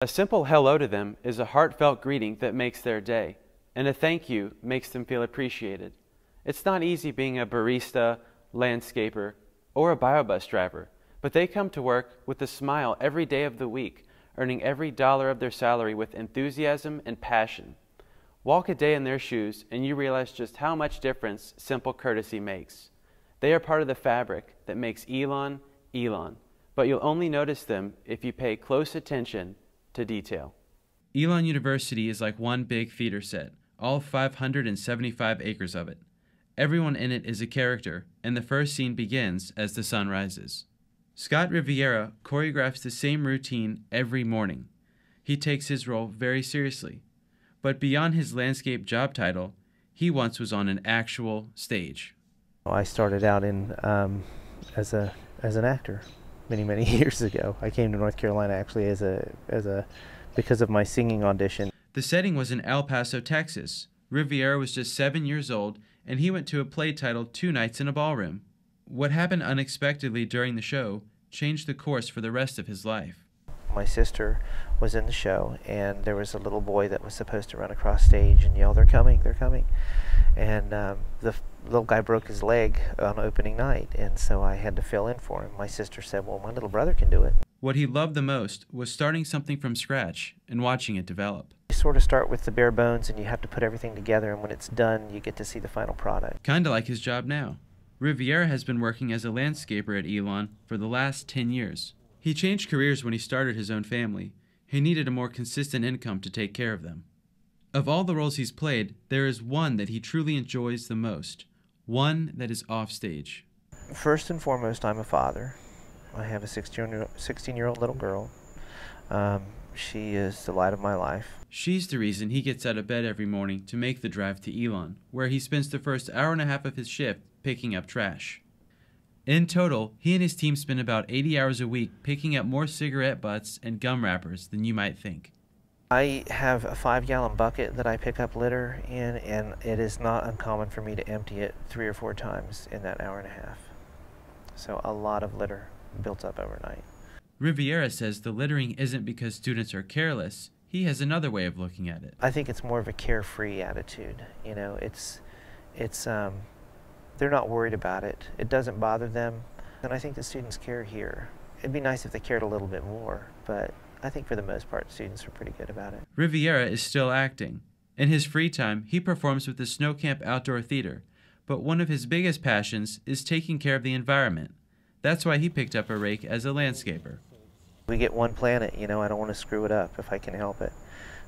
A simple hello to them is a heartfelt greeting that makes their day, and a thank you makes them feel appreciated. It's not easy being a barista, landscaper, or a biobus driver, but they come to work with a smile every day of the week, earning every dollar of their salary with enthusiasm and passion. Walk a day in their shoes and you realize just how much difference simple courtesy makes. They are part of the fabric that makes Elon, Elon, but you'll only notice them if you pay close attention to detail. Elon University is like one big theater set, all 575 acres of it. Everyone in it is a character, and the first scene begins as the sun rises. Scott Riviera choreographs the same routine every morning. He takes his role very seriously. But beyond his landscape job title, he once was on an actual stage. I started out as an actor many years ago. I came to North Carolina actually because of my singing audition. The setting was in El Paso, Texas. Riviera was just 7 years old, and he went to a play titled 2 Nights in a Ballroom. What happened unexpectedly during the show changed the course for the rest of his life. My sister was in the show, and there was a little boy that was supposed to run across stage and yell, "They're coming, they're coming." And the little guy broke his leg on opening night, and so I had to fill in for him. My sister said, "Well, my little brother can do it." What he loved the most was starting something from scratch and watching it develop. You sort of start with the bare bones, and you have to put everything together, and when it's done, you get to see the final product. Kinda like his job now. Riviera has been working as a landscaper at Elon for the last 10 years. He changed careers when he started his own family. He needed a more consistent income to take care of them. Of all the roles he's played, there is one that he truly enjoys the most. One that is offstage. First and foremost, I'm a father. I have a 16-year-old little girl. She is the light of my life. She's the reason he gets out of bed every morning to make the drive to Elon, where he spends the first hour and a half of his shift picking up trash. In total, he and his team spend about 80 hours a week picking up more cigarette butts and gum wrappers than you might think. I have a 5-gallon bucket that I pick up litter in, and it is not uncommon for me to empty it 3 or 4 times in that hour and a half. So a lot of litter built up overnight. Riviera says the littering isn't because students are careless. He has another way of looking at it. I think it's more of a carefree attitude. You know, they're not worried about it. It doesn't bother them. And I think the students care here. It'd be nice if they cared a little bit more, but I think for the most part, students are pretty good about it. Riviera is still acting. In his free time, he performs with the Snow Camp Outdoor Theater, but one of his biggest passions is taking care of the environment. That's why he picked up a rake as a landscaper. We get one planet, you know, I don't want to screw it up if I can help it.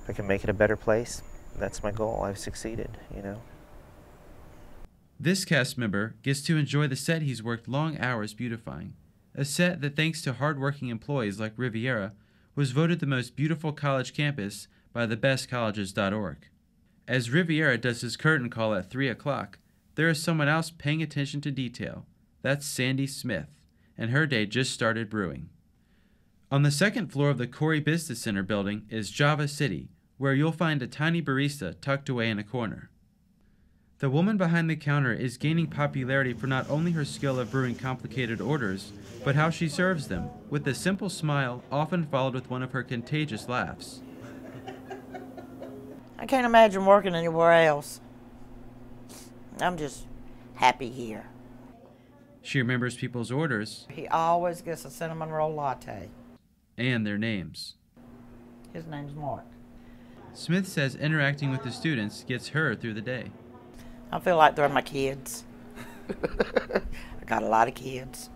If I can make it a better place, that's my goal. I've succeeded, you know. This cast member gets to enjoy the set he's worked long hours beautifying. A set that, thanks to hard-working employees like Riviera, was voted the most beautiful college campus by thebestcolleges.org. As Riviera does his curtain call at 3 o'clock, there is someone else paying attention to detail. That's Sandy Smith, and her day just started brewing. On the second floor of the Corey Business Center building is Java City, where you'll find a tiny barista tucked away in a corner. The woman behind the counter is gaining popularity for not only her skill of brewing complicated orders, but how she serves them, with a simple smile often followed with one of her contagious laughs. I can't imagine working anywhere else. I'm just happy here. She remembers people's orders. He always gets a cinnamon roll latte. And their names. His name's Mark. Smith says interacting with the students gets her through the day. I feel like they're my kids. I got a lot of kids.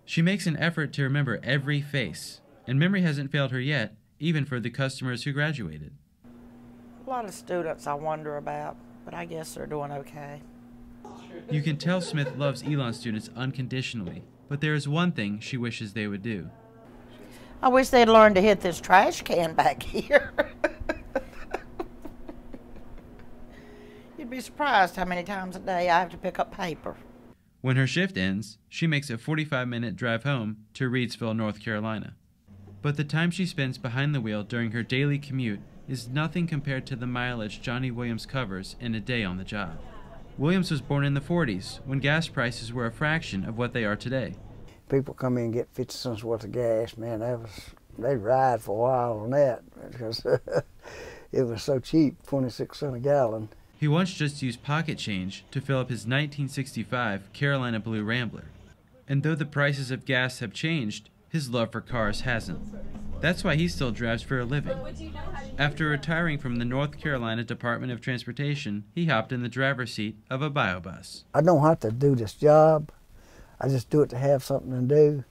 She makes an effort to remember every face, and memory hasn't failed her yet, even for the customers who graduated. A lot of students I wonder about, but I guess they're doing okay. You can tell Smith loves Elon students unconditionally, but there is one thing she wishes they would do. I wish they'd learn to hit this trash can back here. You'd be surprised how many times a day I have to pick up paper. When her shift ends, she makes a 45-minute drive home to Reidsville, North Carolina. But the time she spends behind the wheel during her daily commute is nothing compared to the mileage Johnny Williams covers in a day on the job. Williams was born in the 40s, when gas prices were a fraction of what they are today. People come in and get 50 cents worth of gas, man, that was they'd ride for a while on that because it was so cheap, 26 cents a gallon. He once just used pocket change to fill up his 1965 Carolina Blue Rambler. And though the prices of gas have changed, his love for cars hasn't. That's why he still drives for a living. After retiring from the North Carolina Department of Transportation, he hopped in the driver's seat of a biobus. I don't have to do this job. I just do it to have something to do.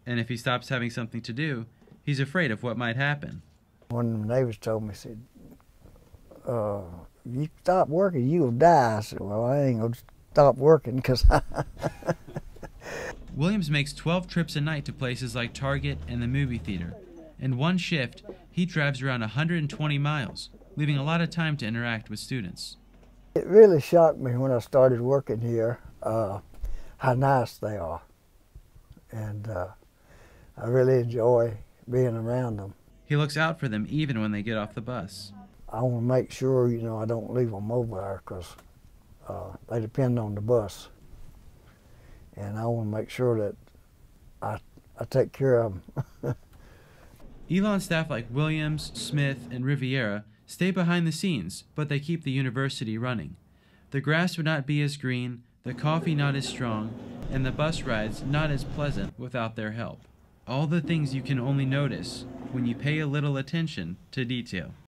And if he stops having something to do, he's afraid of what might happen. One of the neighbors told me, said, you stop working, you'll die. I said, well, I ain't going to stop working because Williams makes 12 trips a night to places like Target and the movie theater. In one shift, he drives around 120 miles, leaving a lot of time to interact with students. It really shocked me when I started working here how nice they are. And I really enjoy being around them. He looks out for them even when they get off the bus. I want to make sure, I don't leave them over there because they depend on the bus. And I want to make sure that I take care of them. Elon staff like Williams, Smith, and Riviera stay behind the scenes, but they keep the university running. The grass would not be as green, the coffee not as strong, and the bus rides not as pleasant without their help. All the things you can only notice when you pay a little attention to detail.